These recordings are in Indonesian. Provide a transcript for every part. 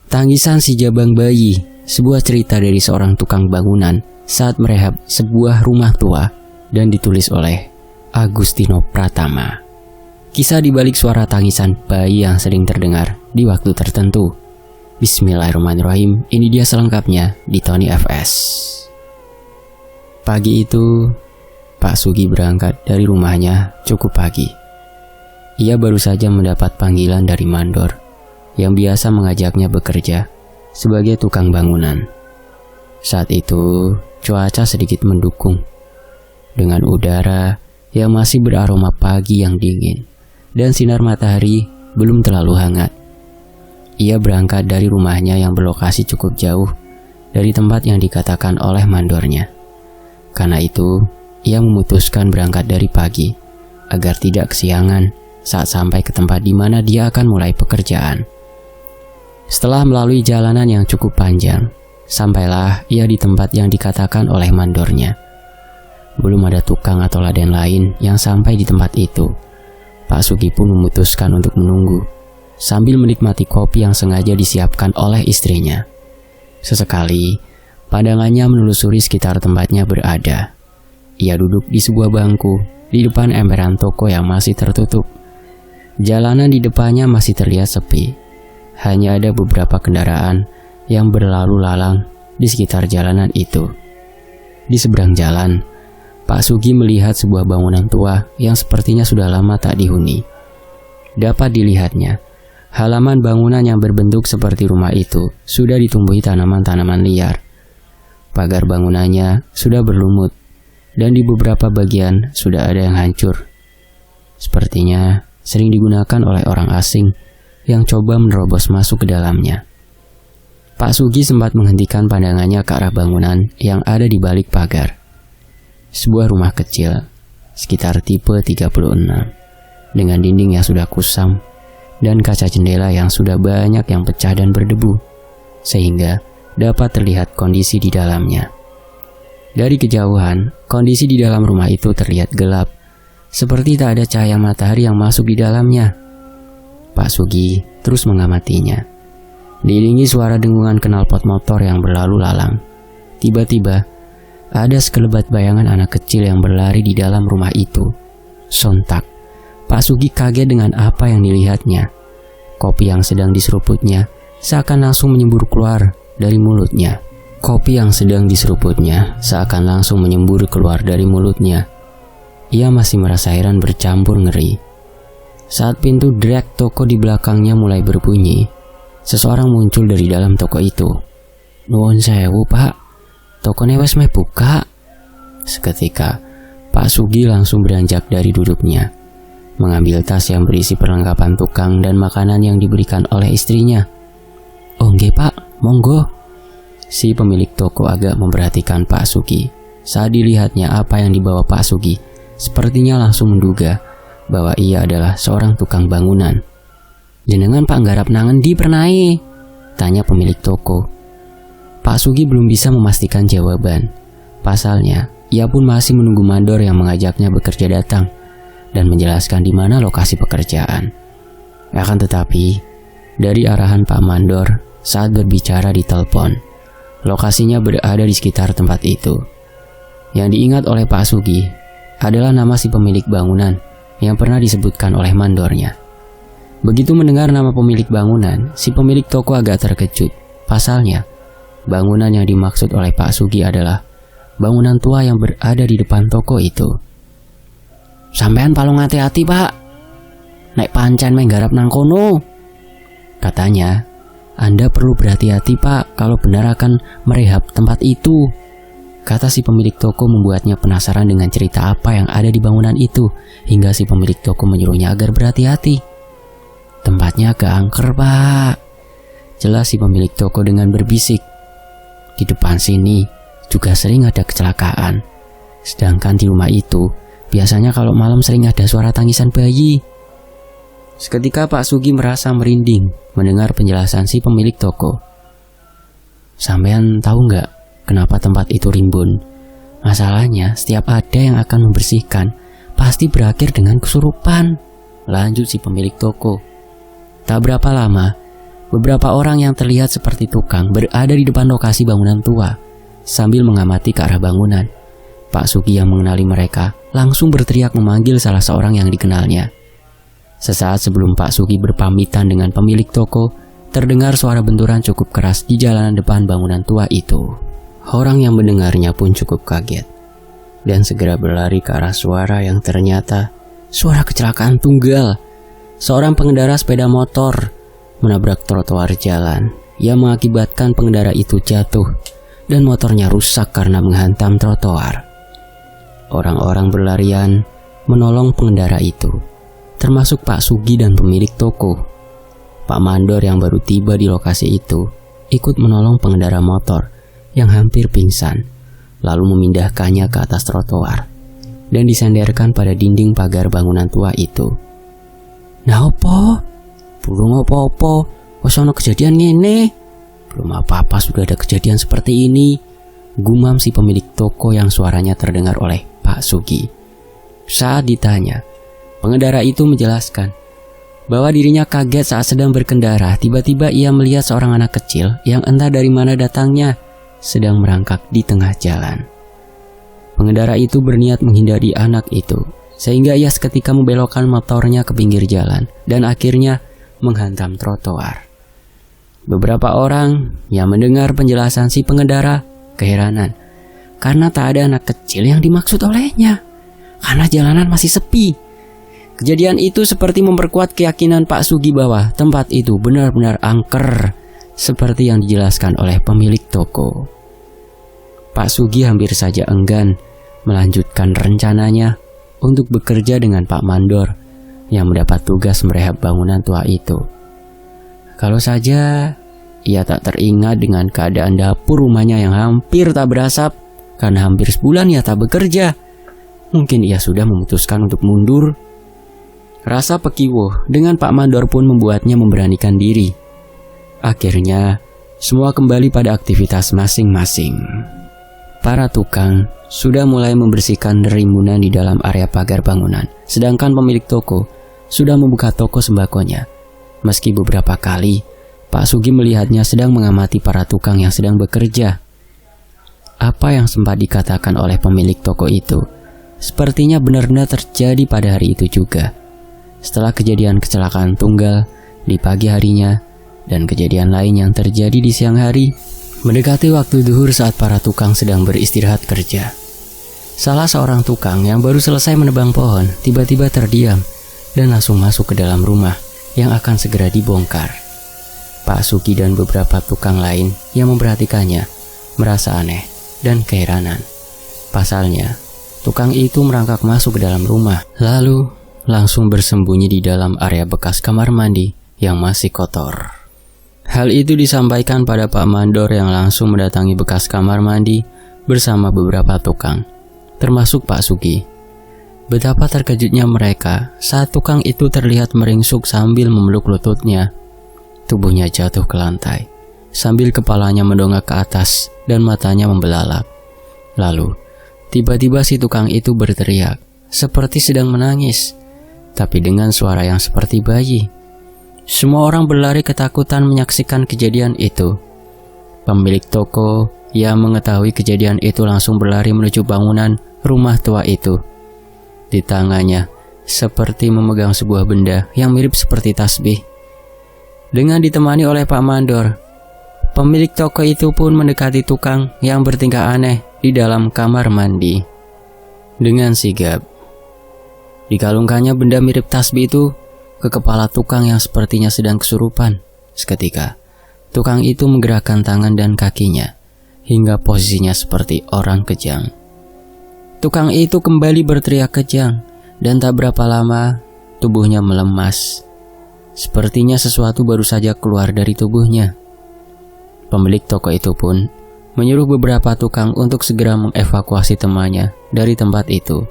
Tangisan si Jabang Bayi, sebuah cerita dari seorang tukang bangunan saat merehab sebuah rumah tua, dan ditulis oleh Agustino Pratama. Kisah dibalik suara tangisan bayi yang sering terdengar di waktu tertentu. Bismillahirrahmanirrahim, ini dia selengkapnya di Tony FS. Pagi itu, Pak Sugi berangkat dari rumahnya cukup pagi. Ia baru saja mendapat panggilan dari mandor yang biasa mengajaknya bekerja sebagai tukang bangunan. Saat itu, cuaca sedikit mendukung, dengan udara yang masih beraroma pagi yang dingin, dan sinar matahari belum terlalu hangat. Ia berangkat dari rumahnya yang berlokasi cukup jauh dari tempat yang dikatakan oleh mandornya. Karena itu, ia memutuskan berangkat dari pagi, agar tidak kesiangan saat sampai ke tempat di mana dia akan mulai pekerjaan. Setelah melalui jalanan yang cukup panjang, sampailah ia di tempat yang dikatakan oleh mandornya. Belum ada tukang atau laden lain yang sampai di tempat itu. Pak Sugi pun memutuskan untuk menunggu, sambil menikmati kopi yang sengaja disiapkan oleh istrinya. Sesekali, pandangannya menelusuri sekitar tempatnya berada. Ia duduk di sebuah bangku di depan emperan toko yang masih tertutup. Jalanan di depannya masih terlihat sepi. Hanya ada beberapa kendaraan yang berlalu lalang di sekitar jalanan itu. Di seberang jalan, Pak Sugi melihat sebuah bangunan tua yang sepertinya sudah lama tak dihuni. Dapat dilihatnya, halaman bangunan yang berbentuk seperti rumah itu sudah ditumbuhi tanaman-tanaman liar. Pagar bangunannya sudah berlumut, dan di beberapa bagian sudah ada yang hancur. Sepertinya sering digunakan oleh orang asing yang coba menerobos masuk ke dalamnya. Pak Sugi sempat menghentikan pandangannya ke arah bangunan yang ada di balik pagar. Sebuah rumah kecil, sekitar tipe 36, dengan dinding yang sudah kusam dan kaca jendela yang sudah banyak yang pecah dan berdebu, sehingga dapat terlihat kondisi di dalamnya. Dari kejauhan, kondisi di dalam rumah itu terlihat gelap, seperti tak ada cahaya matahari yang masuk di dalamnya. Pak Sugi terus mengamatinya. Diiringi suara dengungan knalpot motor yang berlalu lalang. Tiba-tiba, ada sekelebat bayangan anak kecil yang berlari di dalam rumah itu. Sontak, Pak Sugi kaget dengan apa yang dilihatnya. Kopi yang sedang diseruputnya seakan langsung menyembur keluar dari mulutnya. Ia masih merasa heran bercampur ngeri. Saat pintu drek toko di belakangnya mulai berbunyi, seseorang muncul dari dalam toko itu. "Nuwun sewu, Pak. Tokone wes meh buka." Seketika, Pak Sugi langsung beranjak dari duduknya, mengambil tas yang berisi perlengkapan tukang dan makanan yang diberikan oleh istrinya. "Oh nggih, Pak, monggo." Si pemilik toko agak memperhatikan Pak Sugi. Saat dilihatnya apa yang dibawa Pak Sugi, sepertinya langsung menduga bahwa ia adalah seorang tukang bangunan. "Jenengan Pak nggarap nangendi pernai?" tanya pemilik toko. Pak Sugi belum bisa memastikan jawaban. Pasalnya, ia pun masih menunggu mandor yang mengajaknya bekerja datang dan menjelaskan di mana lokasi pekerjaan. Akan tetapi, dari arahan Pak Mandor saat berbicara di telepon, lokasinya berada di sekitar tempat itu. Yang diingat oleh Pak Sugi adalah nama si pemilik bangunan yang pernah disebutkan oleh mandornya. Begitu mendengar nama pemilik bangunan, si pemilik toko agak terkejut. Pasalnya, bangunan yang dimaksud oleh Pak Sugi adalah bangunan tua yang berada di depan toko itu. "Sampean palung hati-hati, Pak. Nek pancen menggarap nang kono," katanya. "Anda perlu berhati-hati, Pak, kalau benar akan merehab tempat itu," kata si pemilik toko, membuatnya penasaran dengan cerita apa yang ada di bangunan itu, hingga si pemilik toko menyuruhnya agar berhati-hati. "Tempatnya agak angker, Pak," jelas si pemilik toko dengan berbisik. "Di depan sini juga sering ada kecelakaan. Sedangkan di rumah itu, biasanya kalau malam sering ada suara tangisan bayi." Seketika Pak Sugi merasa merinding mendengar penjelasan si pemilik toko. "Sampean tahu nggak kenapa tempat itu rimbun? Masalahnya, setiap ada yang akan membersihkan, pasti berakhir dengan kesurupan," lanjut si pemilik toko. Tak berapa lama, beberapa orang yang terlihat seperti tukang berada di depan lokasi bangunan tua sambil mengamati ke arah bangunan. Pak Sugi yang mengenali mereka langsung berteriak memanggil salah seorang yang dikenalnya. Sesaat sebelum Pak Sugi berpamitan dengan pemilik toko, terdengar suara benturan cukup keras di jalanan depan bangunan tua itu. Orang yang mendengarnya pun cukup kaget dan segera berlari ke arah suara yang ternyata suara kecelakaan tunggal. Seorang pengendara sepeda motor menabrak trotoar jalan yang mengakibatkan pengendara itu jatuh dan motornya rusak karena menghantam trotoar. Orang-orang berlarian menolong pengendara itu, termasuk Pak Sugi dan pemilik toko. Pak Mandor yang baru tiba di lokasi itu ikut menolong pengendara motor yang hampir pingsan, lalu memindahkannya ke atas trotoar dan disandarkan pada dinding pagar bangunan tua itu. "Nah opo? Belum apa-apa, wes ono kejadian ngene." "Belum apa-apa sudah ada kejadian seperti ini," gumam si pemilik toko yang suaranya terdengar oleh Pak Sugi. Saat ditanya, pengendara itu menjelaskan bahwa dirinya kaget saat sedang berkendara. Tiba-tiba ia melihat seorang anak kecil yang entah dari mana datangnya sedang merangkak di tengah jalan. Pengendara itu berniat menghindari anak itu, sehingga ia seketika membelokkan motornya ke pinggir jalan dan akhirnya menghantam trotoar. Beberapa orang yang mendengar penjelasan si pengendara keheranan karena tak ada anak kecil yang dimaksud olehnya, karena jalanan masih sepi. Kejadian itu seperti memperkuat keyakinan Pak Sugi bahwa tempat itu benar-benar angker, seperti yang dijelaskan oleh pemilik toko. Pak Sugi hampir saja enggan melanjutkan rencananya untuk bekerja dengan Pak Mandor yang mendapat tugas merehab bangunan tua itu. Kalau saja ia tak teringat dengan keadaan dapur rumahnya yang hampir tak berasap karena hampir sebulan ia tak bekerja, mungkin ia sudah memutuskan untuk mundur. Rasa pekiwuh dengan Pak Mandor pun membuatnya memberanikan diri. Akhirnya, semua kembali pada aktivitas masing-masing. Para tukang sudah mulai membersihkan rimbunan di dalam area pagar bangunan, sedangkan pemilik toko sudah membuka toko sembakonya. Meski beberapa kali Pak Sugi melihatnya sedang mengamati para tukang yang sedang bekerja. Apa yang sempat dikatakan oleh pemilik toko itu sepertinya benar-benar terjadi pada hari itu juga. Setelah kejadian kecelakaan tunggal di pagi harinya dan kejadian lain yang terjadi di siang hari, mendekati waktu zuhur saat para tukang sedang beristirahat kerja. Salah seorang tukang yang baru selesai menebang pohon tiba-tiba terdiam dan langsung masuk ke dalam rumah yang akan segera dibongkar. Pak Sugi dan beberapa tukang lain yang memperhatikannya merasa aneh dan keheranan. Pasalnya, tukang itu merangkak masuk ke dalam rumah, lalu langsung bersembunyi di dalam area bekas kamar mandi yang masih kotor. Hal itu disampaikan pada Pak Mandor yang langsung mendatangi bekas kamar mandi bersama beberapa tukang, termasuk Pak Sugi. Betapa terkejutnya mereka saat tukang itu terlihat meringsuk sambil memeluk lututnya. Tubuhnya jatuh ke lantai, sambil kepalanya mendongak ke atas dan matanya membelalak. Lalu, tiba-tiba si tukang itu berteriak, seperti sedang menangis, tapi dengan suara yang seperti bayi. Semua orang berlari ketakutan menyaksikan kejadian itu. Pemilik toko yang mengetahui kejadian itu langsung berlari menuju bangunan rumah tua itu. Di tangannya, seperti memegang sebuah benda yang mirip seperti tasbih. Dengan ditemani oleh Pak Mandor, pemilik toko itu pun mendekati tukang yang bertingkah aneh di dalam kamar mandi. Dengan sigap, dikalungkannya benda mirip tasbih itu ke kepala tukang yang sepertinya sedang kesurupan. Seketika, tukang itu menggerakkan tangan dan kakinya hingga posisinya seperti orang kejang. Tukang itu kembali berteriak kejang dan tak berapa lama tubuhnya melemas. Sepertinya sesuatu baru saja keluar dari tubuhnya. Pemilik toko itu pun menyuruh beberapa tukang untuk segera mengevakuasi temannya dari tempat itu.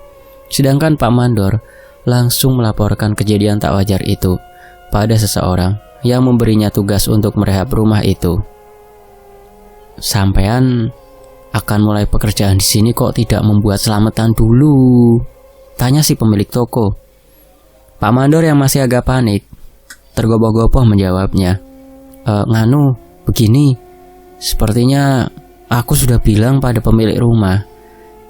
Sedangkan Pak Mandor langsung melaporkan kejadian tak wajar itu pada seseorang yang memberinya tugas untuk merehab rumah itu. "Sampean akan mulai pekerjaan di sini kok tidak membuat selamatan dulu?" tanya si pemilik toko. Pak Mandor yang masih agak panik tergopoh-gopoh menjawabnya, Begini, sepertinya aku sudah bilang pada pemilik rumah,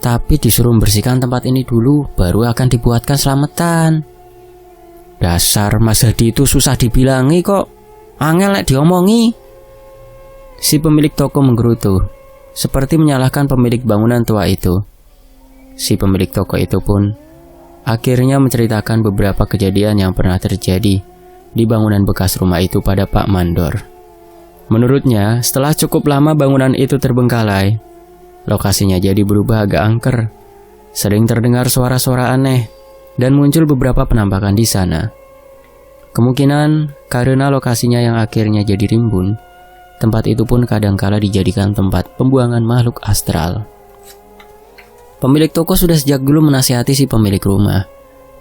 tapi disuruh membersihkan tempat ini dulu, baru akan dibuatkan selamatan. Dasar Mas Hadi itu susah dibilangi kok, angel lek diomongi. Si pemilik toko menggerutu, seperti menyalahkan pemilik bangunan tua itu. Si pemilik toko itu pun akhirnya menceritakan beberapa kejadian yang pernah terjadi di bangunan bekas rumah itu pada Pak Mandor. Menurutnya, setelah cukup lama bangunan itu terbengkalai, lokasinya jadi berubah agak angker. Sering terdengar suara-suara aneh dan muncul beberapa penampakan di sana. Kemungkinan karena lokasinya yang akhirnya jadi rimbun, tempat itu pun kadangkala dijadikan tempat pembuangan makhluk astral. Pemilik toko sudah sejak dulu menasihati si pemilik rumah.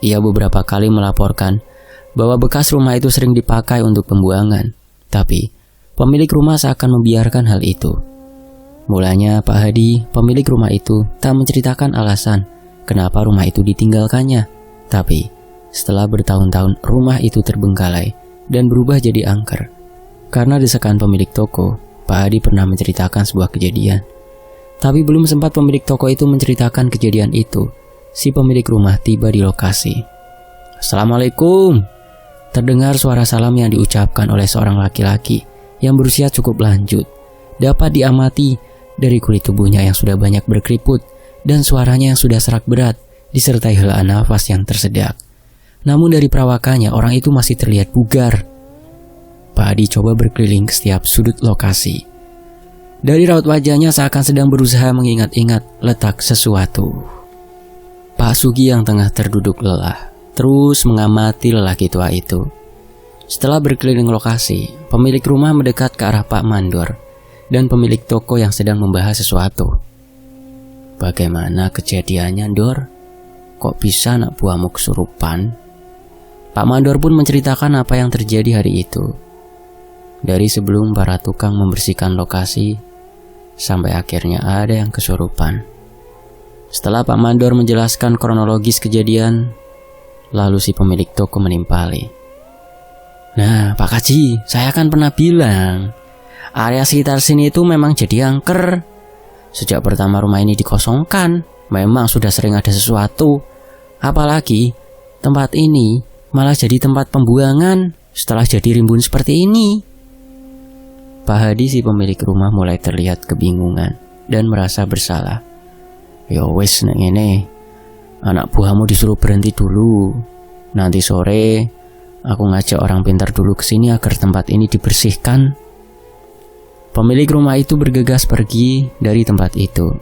Ia beberapa kali melaporkan bahwa bekas rumah itu sering dipakai untuk pembuangan, tapi pemilik rumah seakan membiarkan hal itu. Mulanya Pak Hadi, pemilik rumah itu, tak menceritakan alasan kenapa rumah itu ditinggalkannya. Tapi setelah bertahun-tahun rumah itu terbengkalai dan berubah jadi angker. Karena desakan pemilik toko, Pak Hadi pernah menceritakan sebuah kejadian. Tapi belum sempat pemilik toko itu menceritakan kejadian itu, si pemilik rumah tiba di lokasi. "Assalamualaikum." Terdengar suara salam yang diucapkan oleh seorang laki-laki yang berusia cukup lanjut. Dapat diamati dari kulit tubuhnya yang sudah banyak berkeriput dan suaranya yang sudah serak berat, disertai helaan nafas yang tersedak. Namun dari perawakannya orang itu masih terlihat bugar. Pak Hadi coba berkeliling ke setiap sudut lokasi. Dari raut wajahnya seakan sedang berusaha mengingat-ingat letak sesuatu. Pak Sugi yang tengah terduduk lelah terus mengamati lelaki tua itu. Setelah berkeliling lokasi, pemilik rumah mendekat ke arah Pak Mandor dan pemilik toko yang sedang membahas sesuatu. "Bagaimana kejadiannya, Dor? Kok bisa anak buahmu kesurupan?" Pak Mandor pun menceritakan apa yang terjadi hari itu. Dari sebelum para tukang membersihkan lokasi, sampai akhirnya ada yang kesurupan. Setelah Pak Mandor menjelaskan kronologis kejadian, lalu si pemilik toko menimpali. "Nah, Pak Kaji, saya kan pernah bilang, area sekitar sini itu memang jadi angker. Sejak pertama rumah ini dikosongkan, memang sudah sering ada sesuatu. Apalagi tempat ini malah jadi tempat pembuangan setelah jadi rimbun seperti ini." Pak Hadi si pemilik rumah mulai terlihat kebingungan dan merasa bersalah. "Ya wes nek ngene, anak buahmu disuruh berhenti dulu. Nanti sore aku ngajak orang pintar dulu ke sini agar tempat ini dibersihkan." Pemilik rumah itu bergegas pergi dari tempat itu,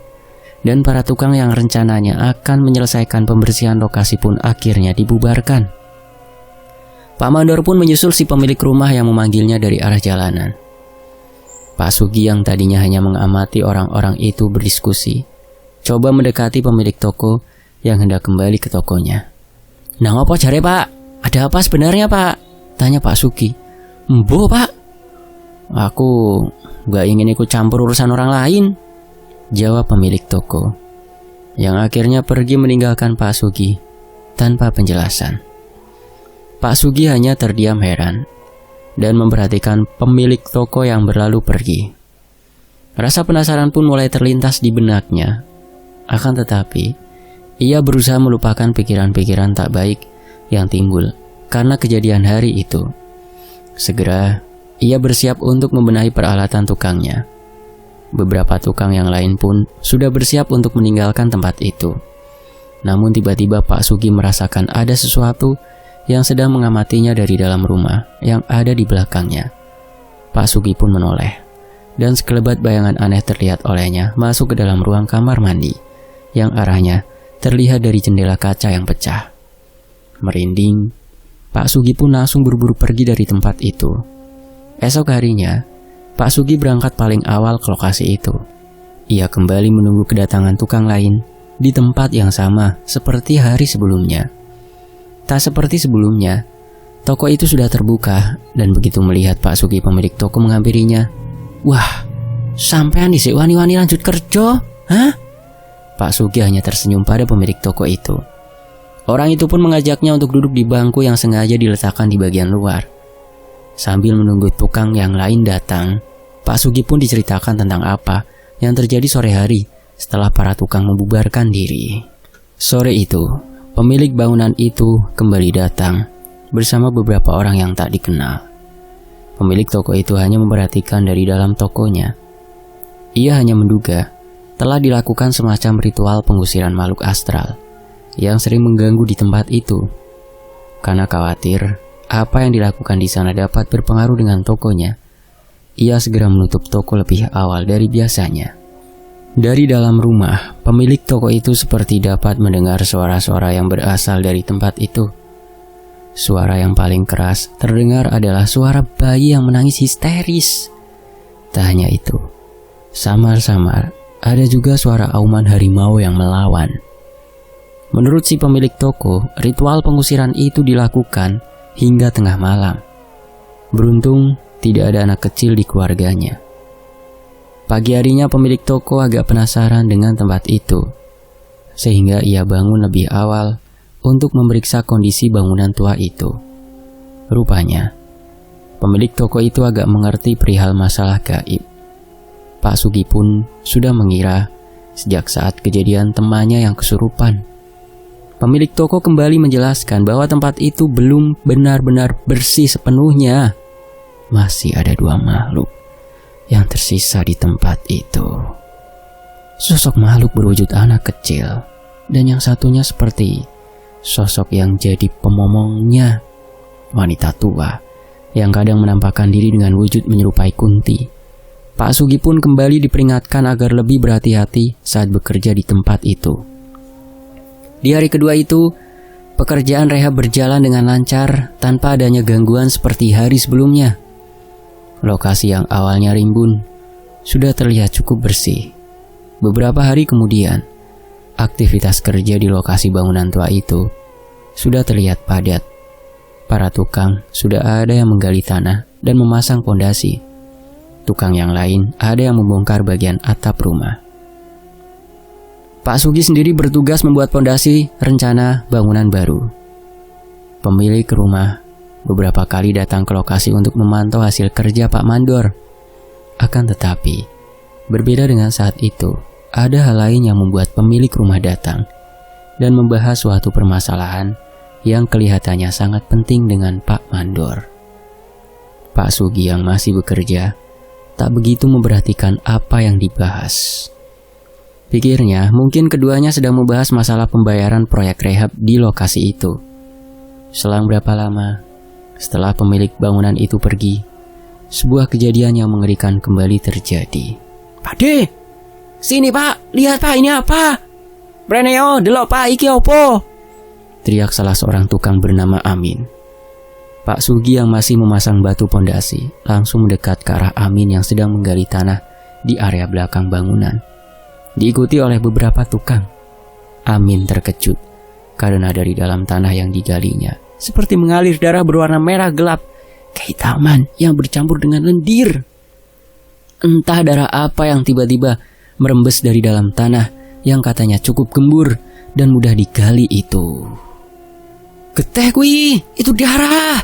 dan para tukang yang rencananya akan menyelesaikan pembersihan lokasi pun akhirnya dibubarkan. Pak Mandor pun menyusul si pemilik rumah yang memanggilnya dari arah jalanan. Pak Sugi yang tadinya hanya mengamati orang-orang itu berdiskusi, coba mendekati pemilik toko yang hendak kembali ke tokonya. "Nah, apa jare Pak? Ada apa sebenarnya Pak?" tanya Pak Sugi. "Mbo Pak, aku gak ingin ikut campur urusan orang lain," jawab pemilik toko, yang akhirnya pergi meninggalkan Pak Sugi tanpa penjelasan. Pak Sugi hanya terdiam heran dan memperhatikan pemilik toko yang berlalu pergi. Rasa penasaran pun mulai terlintas di benaknya. Akan tetapi, ia berusaha melupakan pikiran-pikiran tak baik yang timbul karena kejadian hari itu. Segera, ia bersiap untuk membenahi peralatan tukangnya. Beberapa tukang yang lain pun sudah bersiap untuk meninggalkan tempat itu. Namun tiba-tiba Pak Sugi merasakan ada sesuatu yang sedang mengamatinya dari dalam rumah yang ada di belakangnya. Pak Sugi pun menoleh, dan sekelebat bayangan aneh terlihat olehnya masuk ke dalam ruang kamar mandi, yang arahnya terlihat dari jendela kaca yang pecah. Merinding, Pak Sugi pun langsung buru-buru pergi dari tempat itu. Esok harinya, Pak Sugi berangkat paling awal ke lokasi itu. Ia kembali menunggu kedatangan tukang lain di tempat yang sama seperti hari sebelumnya. Tak seperti sebelumnya, toko itu sudah terbuka, dan begitu melihat Pak Sugi pemilik toko menghampirinya, "Wah, sampean dhisik wani-wani lanjut kerja, hah?" Pak Sugi hanya tersenyum pada pemilik toko itu. Orang itu pun mengajaknya untuk duduk di bangku yang sengaja diletakkan di bagian luar. Sambil menunggu tukang yang lain datang, Pak Sugi pun diceritakan tentang apa yang terjadi sore hari setelah para tukang membubarkan diri. Sore itu, pemilik bangunan itu kembali datang bersama beberapa orang yang tak dikenal. Pemilik toko itu hanya memperhatikan dari dalam tokonya. Ia hanya menduga telah dilakukan semacam ritual pengusiran makhluk astral yang sering mengganggu di tempat itu. Karena khawatir apa yang dilakukan di sana dapat berpengaruh dengan tokonya, ia segera menutup toko lebih awal dari biasanya. Dari dalam rumah, pemilik toko itu seperti dapat mendengar suara-suara yang berasal dari tempat itu. Suara yang paling keras terdengar adalah suara bayi yang menangis histeris. Tak hanya itu, samar-samar ada juga suara auman harimau yang melawan. Menurut si pemilik toko, ritual pengusiran itu dilakukan hingga tengah malam. Beruntung tidak ada anak kecil di keluarganya. Pagi harinya pemilik toko agak penasaran dengan tempat itu, sehingga ia bangun lebih awal untuk memeriksa kondisi bangunan tua itu. Rupanya, pemilik toko itu agak mengerti perihal masalah gaib. Pak Sugi pun sudah mengira sejak saat kejadian temannya yang kesurupan. Pemilik toko kembali menjelaskan bahwa tempat itu belum benar-benar bersih sepenuhnya. Masih ada 2 makhluk yang tersisa di tempat itu. Sosok makhluk berwujud anak kecil, dan yang satunya seperti sosok yang jadi pemomongnya, wanita tua yang kadang menampakkan diri dengan wujud menyerupai Kunti. Pak Sugi pun kembali diperingatkan agar lebih berhati-hati saat bekerja di tempat itu. Di hari kedua itu, pekerjaan rehab berjalan dengan lancar tanpa adanya gangguan seperti hari sebelumnya. Lokasi yang awalnya rimbun sudah terlihat cukup bersih. Beberapa hari kemudian, aktivitas kerja di lokasi bangunan tua itu sudah terlihat padat. Para tukang sudah ada yang menggali tanah dan memasang pondasi. Tukang yang lain ada yang membongkar bagian atap rumah. Pak Sugi sendiri bertugas membuat pondasi rencana bangunan baru. Pemilik rumah beberapa kali datang ke lokasi untuk memantau hasil kerja Pak Mandor. Akan tetapi, berbeda dengan saat itu, ada hal lain yang membuat pemilik rumah datang dan membahas suatu permasalahan yang kelihatannya sangat penting dengan Pak Mandor. Pak Sugi yang masih bekerja tak begitu memperhatikan apa yang dibahas. Pikirnya mungkin keduanya sedang membahas masalah pembayaran proyek rehab di lokasi itu. Selang berapa lama setelah pemilik bangunan itu pergi, sebuah kejadian yang mengerikan kembali terjadi. Pak De, sini Pak, lihat Pak, ini apa? Breneo, delok Pak, iki opo? Teriak salah seorang tukang bernama Amin. Pak Sugi yang masih memasang batu pondasi langsung mendekat ke arah Amin yang sedang menggali tanah di area belakang bangunan. Diikuti oleh beberapa tukang. Amin terkejut karena dari dalam tanah yang digalinya seperti mengalir darah berwarna merah gelap, kehitaman yang bercampur dengan lendir. Entah darah apa yang tiba-tiba merembes dari dalam tanah yang katanya cukup gembur dan mudah digali itu. Geteh kui, itu darah.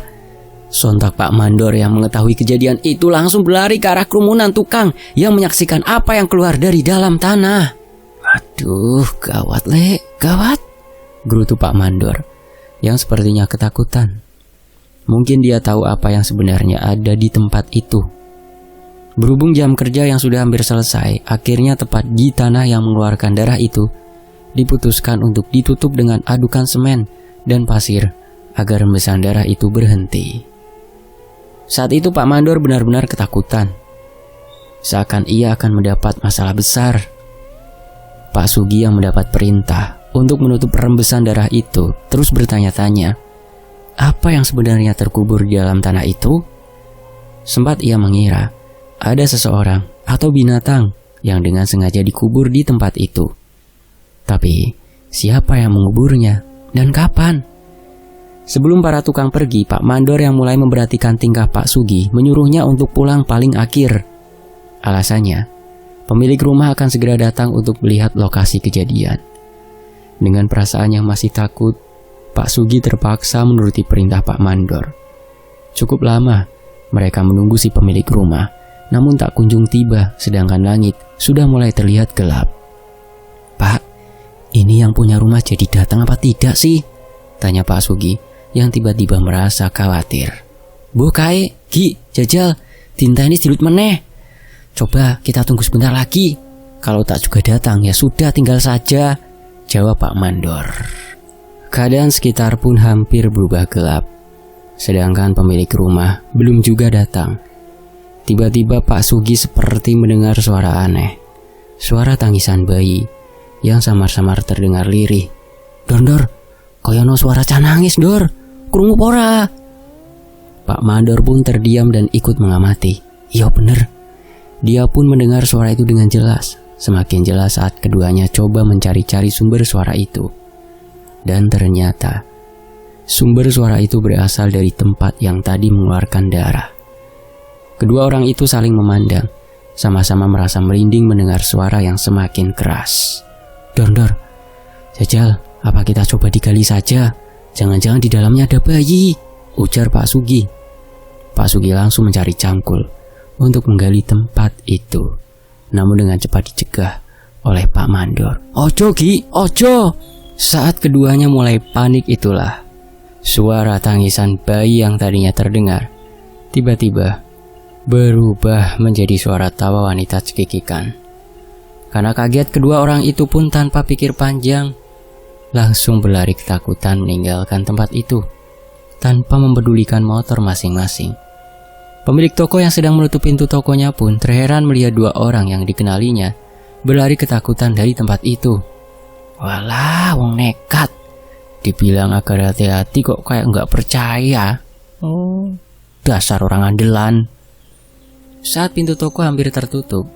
Sontak Pak Mandor yang mengetahui kejadian itu langsung berlari ke arah kerumunan tukang yang menyaksikan apa yang keluar dari dalam tanah. Aduh, gawat Le, gawat, gerutu Pak Mandor yang sepertinya ketakutan. Mungkin dia tahu apa yang sebenarnya ada di tempat itu. Berhubung jam kerja yang sudah hampir selesai, akhirnya tepat di tanah yang mengeluarkan darah itu diputuskan untuk ditutup dengan adukan semen dan pasir agar rembesan darah itu berhenti. Saat itu Pak Mandor benar-benar ketakutan, seakan ia akan mendapat masalah besar. Pak Sugi yang mendapat perintah untuk menutup rembesan darah itu terus bertanya-tanya, apa yang sebenarnya terkubur di dalam tanah itu? Sempat ia mengira ada seseorang atau binatang yang dengan sengaja dikubur di tempat itu. Tapi siapa yang menguburnya dan kapan? Sebelum para tukang pergi, Pak Mandor yang mulai memperhatikan tingkah Pak Sugi menyuruhnya untuk pulang paling akhir. Alasannya, pemilik rumah akan segera datang untuk melihat lokasi kejadian. Dengan perasaan yang masih takut, Pak Sugi terpaksa menuruti perintah Pak Mandor. Cukup lama, Mereka menunggu si pemilik rumah, namun tak kunjung tiba, sedangkan langit sudah mulai terlihat gelap. "Pak, ini yang punya rumah jadi datang apa tidak sih?" tanya Pak Sugi yang tiba-tiba merasa khawatir. "Bu kae, Gi, Jajal, tinta ini silut meneh. Coba kita tunggu sebentar lagi. Kalau tak juga datang ya sudah tinggal saja," jawab Pak Mandor. Keadaan sekitar pun hampir berubah gelap. Sedangkan pemilik rumah belum juga datang. Tiba-tiba Pak Sugi seperti mendengar suara aneh. Suara tangisan bayi yang samar-samar terdengar lirih. "Dor, koyono suara can nangis, Dor. Krungu ora?" Pak Mandor pun terdiam dan ikut mengamati. Iya bener. Dia pun mendengar suara itu dengan jelas. Semakin jelas saat keduanya coba mencari-cari sumber suara itu. Dan ternyata sumber suara itu berasal dari tempat yang tadi mengeluarkan darah. Kedua orang itu saling memandang, sama-sama merasa merinding mendengar suara yang semakin keras. Dor, Jajal, apa kita coba digali saja? Jangan-jangan di dalamnya ada bayi," ujar Pak Sugi. Pak Sugi langsung mencari cangkul untuk menggali tempat itu, namun dengan cepat dicegah oleh Pak Mandor. "Ojo Gi, ojo!" Saat keduanya mulai panik itulah suara tangisan bayi yang tadinya terdengar tiba-tiba berubah menjadi suara tawa wanita cekikikan. Karena kaget, kedua orang itu pun tanpa pikir panjang langsung berlari ketakutan meninggalkan tempat itu tanpa mempedulikan motor masing-masing. Pemilik toko yang sedang menutup pintu tokonya pun terheran melihat dua orang yang dikenalinya berlari ketakutan dari tempat itu. "Walah, wong nekat. Dibilang agar hati-hati kok kayak nggak percaya. Oh, dasar orang andelan." Saat pintu toko hampir tertutup,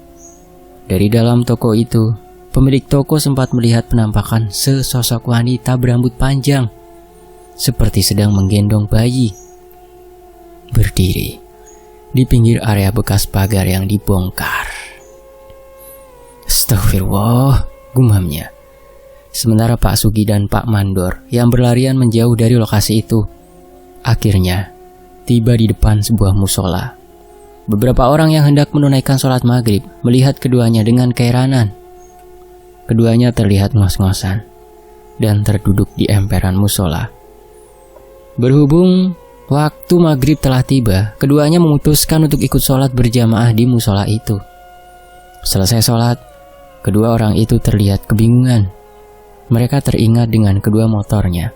dari dalam toko itu, pemilik toko sempat melihat penampakan sesosok wanita berambut panjang, seperti sedang menggendong bayi, berdiri di pinggir area bekas pagar yang dibongkar. "Astagfirullah," gumamnya. Sementara Pak Sugi dan Pak Mandor yang berlarian menjauh dari lokasi itu, akhirnya tiba di depan sebuah musola. Beberapa orang yang hendak menunaikan sholat maghrib melihat keduanya dengan keheranan. Keduanya terlihat ngos-ngosan dan terduduk di emperan musola. Berhubung waktu maghrib telah tiba, keduanya memutuskan untuk ikut sholat berjamaah di musola itu. Selesai sholat, kedua orang itu terlihat kebingungan. Mereka teringat dengan kedua motornya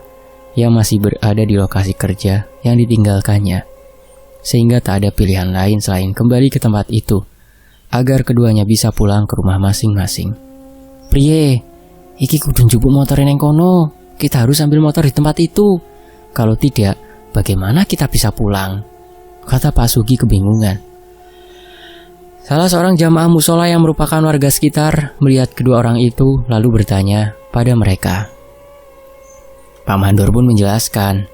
yang masih berada di lokasi kerja yang ditinggalkannya, sehingga tak ada pilihan lain selain kembali ke tempat itu agar keduanya bisa pulang ke rumah masing-masing. "Priye, iki kudu njupuk motor neng kono. Kita harus ambil motor di tempat itu. Kalau tidak, bagaimana kita bisa pulang?" kata Pak Sugi kebingungan. Salah seorang jamaah musola yang merupakan warga sekitar melihat kedua orang itu lalu bertanya pada mereka. Pak Mandor pun menjelaskan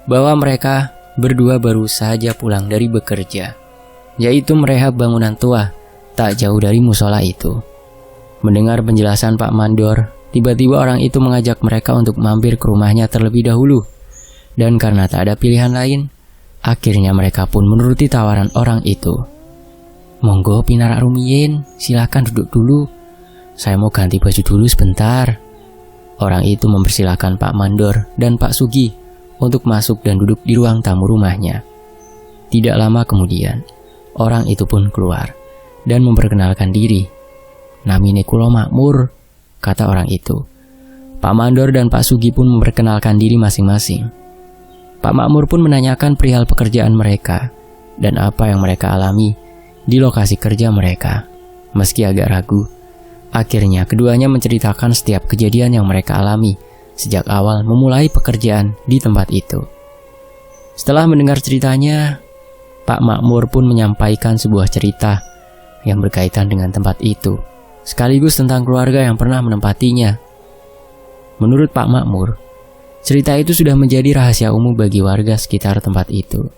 bahwa mereka berdua baru saja pulang dari bekerja, yaitu merehab bangunan tua tak jauh dari musola itu. Mendengar penjelasan Pak Mandor, tiba-tiba orang itu mengajak mereka untuk mampir ke rumahnya terlebih dahulu. Dan karena tak ada pilihan lain, akhirnya mereka pun menuruti tawaran orang itu. "Monggo pinarak rumiyin, silakan duduk dulu. Saya mau ganti baju dulu sebentar." Orang itu mempersilahkan Pak Mandor dan Pak Sugi untuk masuk dan duduk di ruang tamu rumahnya. Tidak lama kemudian, orang itu pun keluar dan memperkenalkan diri. "Namine kula Makmur," kata orang itu. Pak Mandor dan Pak Sugi pun memperkenalkan diri masing-masing. Pak Makmur pun menanyakan perihal pekerjaan mereka dan apa yang mereka alami di lokasi kerja mereka. Meski agak ragu, akhirnya keduanya menceritakan setiap kejadian yang mereka alami sejak awal memulai pekerjaan di tempat itu. Setelah mendengar ceritanya, Pak Makmur pun menyampaikan sebuah cerita yang berkaitan dengan tempat itu, sekaligus tentang keluarga yang pernah menempatinya. Menurut Pak Makmur, cerita itu sudah menjadi rahasia umum bagi warga sekitar tempat itu.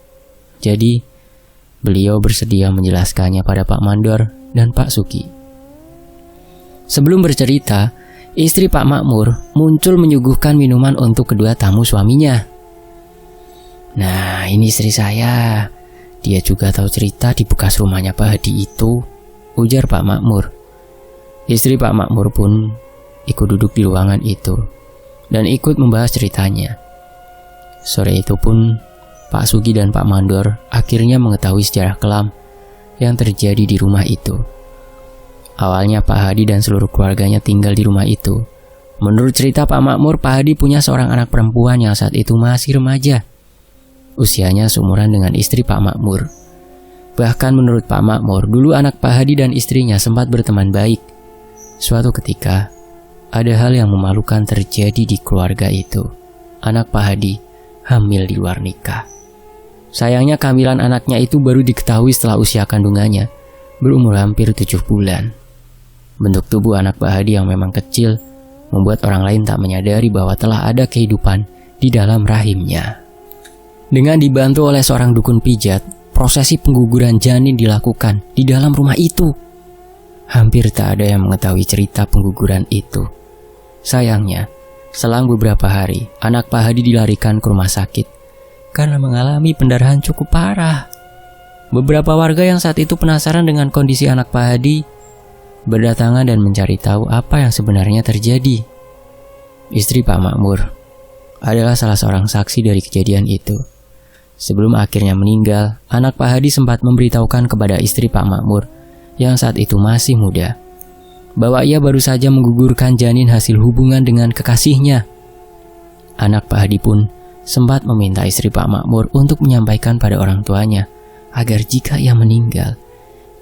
Jadi, beliau bersedia menjelaskannya pada Pak Mandor dan Pak Sugi. Sebelum bercerita, istri Pak Makmur muncul menyuguhkan minuman untuk kedua tamu suaminya. "Nah, ini istri saya. Dia juga tahu cerita di bekas rumahnya Pak Hadi itu, ujar Pak Makmur. Istri Pak Makmur pun ikut duduk di ruangan itu dan ikut membahas ceritanya. Sore itu pun Pak Sugi dan Pak Mandor akhirnya mengetahui sejarah kelam yang terjadi di rumah itu. Awalnya Pak Hadi dan seluruh keluarganya tinggal di rumah itu. Menurut cerita Pak Makmur, Pak Hadi punya seorang anak perempuan yang saat itu masih remaja. Usianya seumuran dengan istri Pak Makmur. Bahkan menurut Pak Makmur, dulu anak Pak Hadi dan istrinya sempat berteman baik. Suatu ketika, ada hal yang memalukan terjadi di keluarga itu. Anak Pak Hadi hamil di luar nikah. Sayangnya kehamilan anaknya itu baru diketahui setelah usia kandungannya, berumur hampir 7 bulan. Bentuk tubuh anak Pak Hadi yang memang kecil membuat orang lain tak menyadari bahwa telah ada kehidupan di dalam rahimnya. Dengan dibantu oleh seorang dukun pijat, prosesi pengguguran janin dilakukan di dalam rumah itu. Hampir tak ada yang mengetahui cerita pengguguran itu. Sayangnya, selang beberapa hari, anak Pak Hadi dilarikan ke rumah sakit karena mengalami pendarahan cukup parah. Beberapa warga yang saat itu penasaran dengan kondisi anak Pak Hadi berdatangan dan mencari tahu apa yang sebenarnya terjadi. Istri Pak Makmur adalah salah seorang saksi dari kejadian itu. Sebelum akhirnya meninggal, anak Pak Hadi sempat memberitahukan kepada istri Pak Makmur yang saat itu masih muda bahwa ia baru saja menggugurkan janin hasil hubungan dengan kekasihnya. Anak Pak Hadi pun sempat meminta istri Pak Makmur untuk menyampaikan pada orang tuanya agar jika ia meninggal,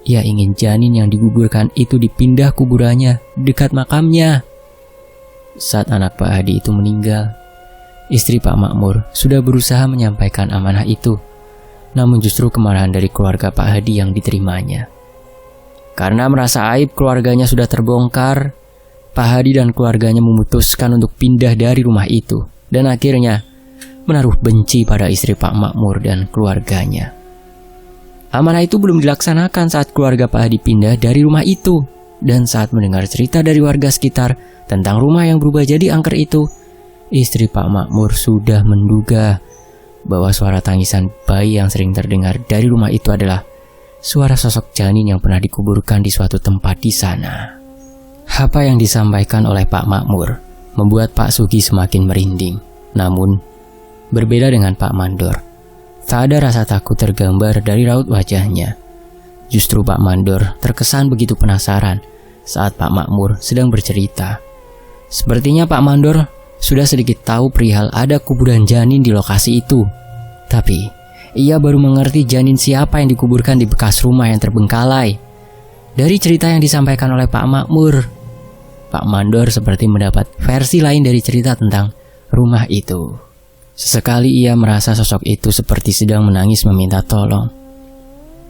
ia ingin janin yang digugurkan itu dipindah kuburannya dekat makamnya. Saat anak Pak Hadi itu meninggal, istri Pak Makmur sudah berusaha menyampaikan amanah itu, namun justru kemarahan dari keluarga Pak Hadi yang diterimanya. Karena merasa aib keluarganya sudah terbongkar, Pak Hadi dan keluarganya memutuskan untuk pindah dari rumah itu dan akhirnya menaruh benci pada istri Pak Makmur dan keluarganya. Amanah itu belum dilaksanakan saat keluarga Pak Hadi pindah dari rumah itu, dan saat mendengar cerita dari warga sekitar tentang rumah yang berubah jadi angker itu, istri Pak Makmur sudah menduga bahwa suara tangisan bayi yang sering terdengar dari rumah itu adalah suara sosok janin yang pernah dikuburkan di suatu tempat di sana. Apa yang disampaikan oleh Pak Makmur membuat Pak Sugi semakin merinding. Namun, berbeda dengan Pak Mandor, tak ada rasa takut tergambar dari raut wajahnya. Justru Pak Mandor terkesan begitu penasaran saat Pak Makmur sedang bercerita. Sepertinya Pak Mandor sudah sedikit tahu perihal ada kuburan janin di lokasi itu. Tapi ia baru mengerti janin siapa yang dikuburkan di bekas rumah yang terbengkalai. Dari cerita yang disampaikan oleh Pak Makmur, Pak Mandor seperti mendapat versi lain dari cerita tentang rumah itu. Sesekali ia merasa sosok itu seperti sedang menangis meminta tolong.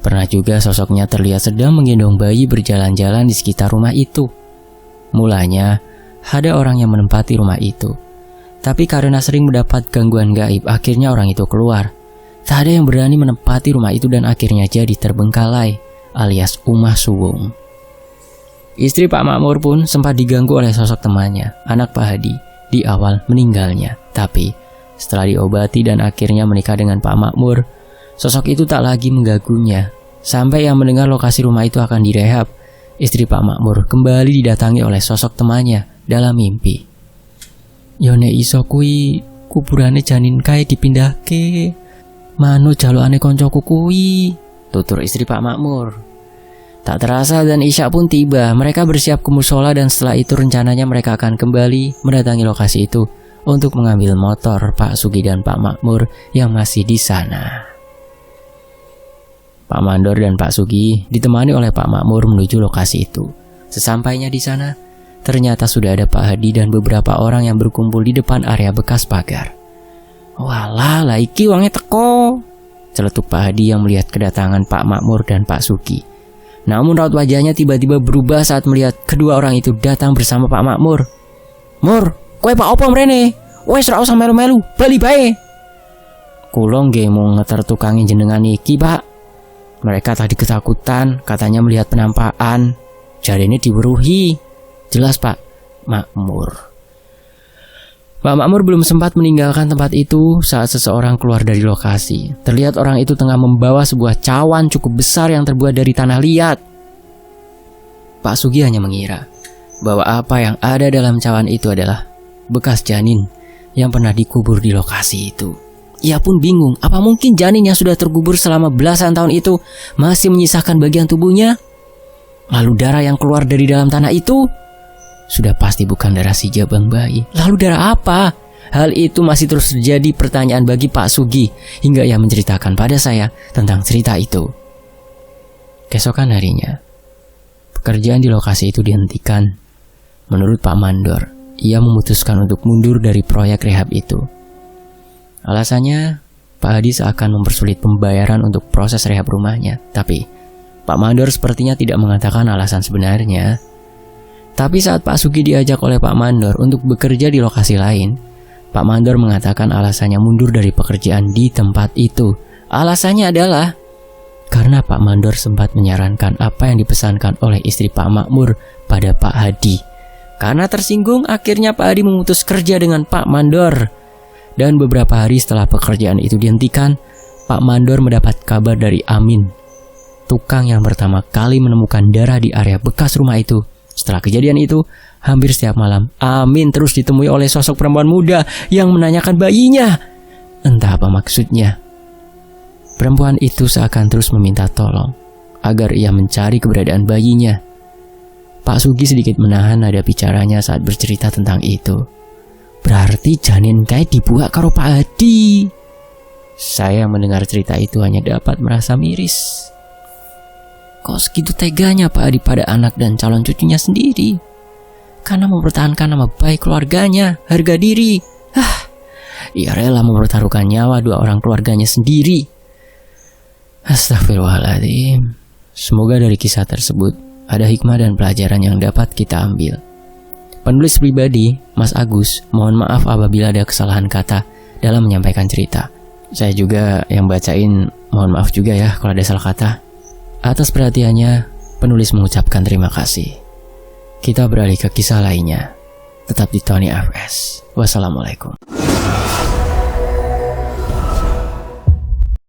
Pernah juga sosoknya terlihat sedang menggendong bayi berjalan-jalan di sekitar rumah itu. Mulanya, ada orang yang menempati rumah itu. Tapi karena sering mendapat gangguan gaib, akhirnya orang itu keluar. Tak ada yang berani menempati rumah itu dan akhirnya jadi terbengkalai alias Umah Suwung. Istri Pak Makmur pun sempat diganggu oleh sosok temannya, anak Pak Hadi, di awal meninggalnya. Tapi setelah diobati dan akhirnya menikah dengan Pak Makmur, sosok itu tak lagi mengganggunya. Sampai yang mendengar lokasi rumah itu akan direhab, istri Pak Makmur kembali didatangi oleh sosok temannya dalam mimpi. Yone iso kui kuburane janin kae dipindahke. Manu jalukane koncoku kuwi, tutur istri Pak Makmur. Tak terasa dan Isya pun tiba. Mereka bersiap ke musola dan setelah itu rencananya mereka akan kembali mendatangi lokasi itu untuk mengambil motor Pak Sugi dan Pak Makmur yang masih di sana. Pak Mandor dan Pak Sugi ditemani oleh Pak Makmur menuju lokasi itu. Sesampainya di sana, ternyata sudah ada Pak Hadi dan beberapa orang yang berkumpul di depan area bekas pagar. Walah, lah iki wonge teko, celetuk Pak Hadi yang melihat kedatangan Pak Makmur dan Pak Sugi. Namun raut wajahnya tiba-tiba berubah saat melihat kedua orang itu datang bersama Pak Makmur. Mur, kowe Pak opo mrene? Wes ra usah melu-melu, bali bae. Kula nggih mung ngeter tukangin jenengan iki, Pak. Mereka tadi ketakutan, katanya melihat penampakan. Jarine diweruhi. Jelas, Pak Makmur. Pak Makmur belum sempat meninggalkan tempat itu saat seseorang keluar dari lokasi. Terlihat orang itu tengah membawa sebuah cawan cukup besar yang terbuat dari tanah liat. Pak Sugi hanya mengira bahwa apa yang ada dalam cawan itu adalah bekas janin yang pernah dikubur di lokasi itu. Ia pun bingung, apa mungkin janin yang sudah terkubur selama belasan tahun itu masih menyisakan bagian tubuhnya? Lalu darah yang keluar dari dalam tanah itu sudah pasti bukan darah si jabang bayi. Lalu darah apa? Hal itu masih terus jadi pertanyaan bagi Pak Sugi hingga ia menceritakan pada saya tentang cerita itu. Keesokan harinya, pekerjaan di lokasi itu dihentikan. Menurut Pak Mandor, ia memutuskan untuk mundur dari proyek rehab itu. Alasannya, Pak Hadi seakan mempersulit pembayaran untuk proses rehab rumahnya. Tapi, Pak Mandor sepertinya tidak mengatakan alasan sebenarnya. Tapi saat Pak Sugi diajak oleh Pak Mandor untuk bekerja di lokasi lain, Pak Mandor mengatakan alasannya mundur dari pekerjaan di tempat itu. Alasannya adalah karena Pak Mandor sempat menyarankan apa yang dipesankan oleh istri Pak Makmur pada Pak Hadi. Karena tersinggung, akhirnya Pak Hadi memutus kerja dengan Pak Mandor. Dan beberapa hari setelah pekerjaan itu dihentikan, Pak Mandor mendapat kabar dari Amin, tukang yang pertama kali menemukan darah di area bekas rumah itu. Setelah kejadian itu, hampir setiap malam Amin terus ditemui oleh sosok perempuan muda yang menanyakan bayinya. Entah apa maksudnya. Perempuan itu seakan terus meminta tolong agar ia mencari keberadaan bayinya. Pak Sugi sedikit menahan nada bicaranya saat bercerita tentang itu. Berarti janin kayak dibuat karo Pak Hadi. Saya mendengar cerita itu hanya dapat merasa miris. Kok segitu teganya Pak Hadi pada anak dan calon cucunya sendiri? Karena mempertahankan nama baik keluarganya, harga diri. Ia rela mempertaruhkan nyawa dua orang keluarganya sendiri. Astagfirullahaladzim. Semoga dari kisah tersebut ada hikmah dan pelajaran yang dapat kita ambil. Penulis pribadi, Mas Agus, mohon maaf apabila ada kesalahan kata dalam menyampaikan cerita. Saya juga yang bacain, mohon maaf juga ya kalau ada salah kata. Atas perhatiannya, penulis mengucapkan terima kasih. Kita beralih ke kisah lainnya. Tetap di Tony FS. Wassalamualaikum.